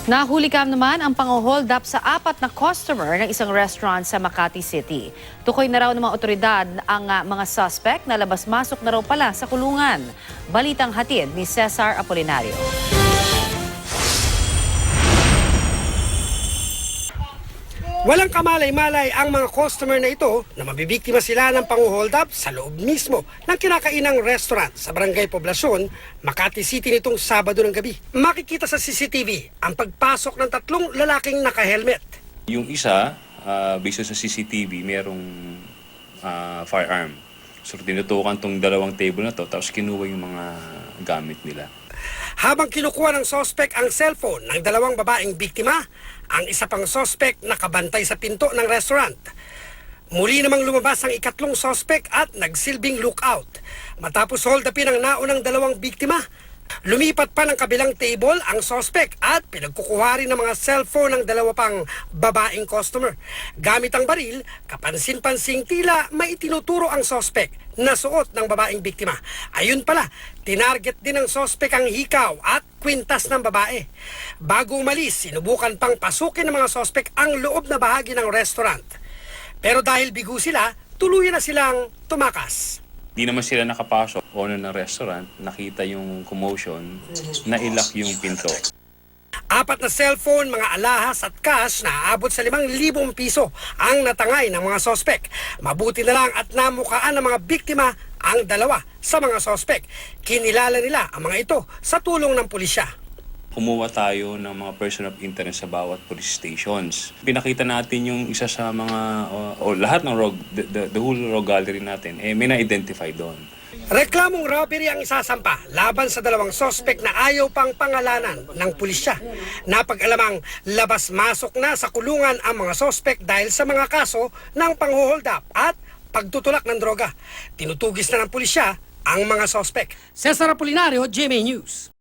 Nahulikam naman ang pang-hold up sa 4 na customer ng isang restaurant sa Makati City. Tukoy na raw ng mga otoridad ang mga suspect na labas-masok na raw pala sa kulungan. Balitang hatid ni Cesar Apolinario. Walang kamalay-malay ang mga customer na ito na mabibiktima sila ng pang-hold up sa loob mismo ng kinakainang restaurant sa Barangay Poblacion, Makati City nitong Sabado ng gabi. Makikita sa CCTV ang pagpasok ng 3 lalaking naka-helmet. Yung isa, based sa CCTV, merong firearm. So tinutukan tong 2 table na to, tapos kinuha yung mga gamit nila. Habang kinukuha ng suspect ang cellphone ng 2 babaeng biktima, ang isa pang suspect nakabantay sa pinto ng restaurant. Muli namang lumabas ang ikatlong suspect at nagsilbing lookout. Matapos hold upin ang naunang 2 biktima, lumipat pa ng kabilang table ang suspect at pinagkukuha rin ng mga cellphone ng 2 pang babaeng customer. Gamit ang baril, kapansin-pansing tila may itinuturo ang suspect na suot ng babaeng biktima. Ayun pala, tinarget din ng suspect ang hikaw at kwintas ng babae. Bago umalis, sinubukan pang pasukin ng mga suspect ang loob na bahagi ng restaurant. Pero dahil bigo sila, tuluyan na silang tumakas. Di naman sila nakapasok. Owner ng restaurant, nakita yung commotion, nailak yung pinto. 4 na cellphone, mga alahas at cash na aabot sa 5,000 piso ang natangay ng mga sospek. Mabuti na lang at namukaan ng mga biktima ang 2 sa mga sospek. Kinilala nila ang mga ito sa tulong ng pulisya. Kumuha tayo ng mga person of interest sa bawat police stations. Pinakita natin yung isa sa mga, o lahat ng the whole rogue gallery natin, may na-identify doon. Reklamong robbery ang isasampa laban sa 2 sospek na ayaw pang pangalanan ng pulisya. Napag-alamang labas-masok na sa kulungan ang mga sospek dahil sa mga kaso ng pang-hold up at pagtutulak ng droga. Tinutugis na ng pulisya ang mga sospek. Cesar Apolinario, GMA News.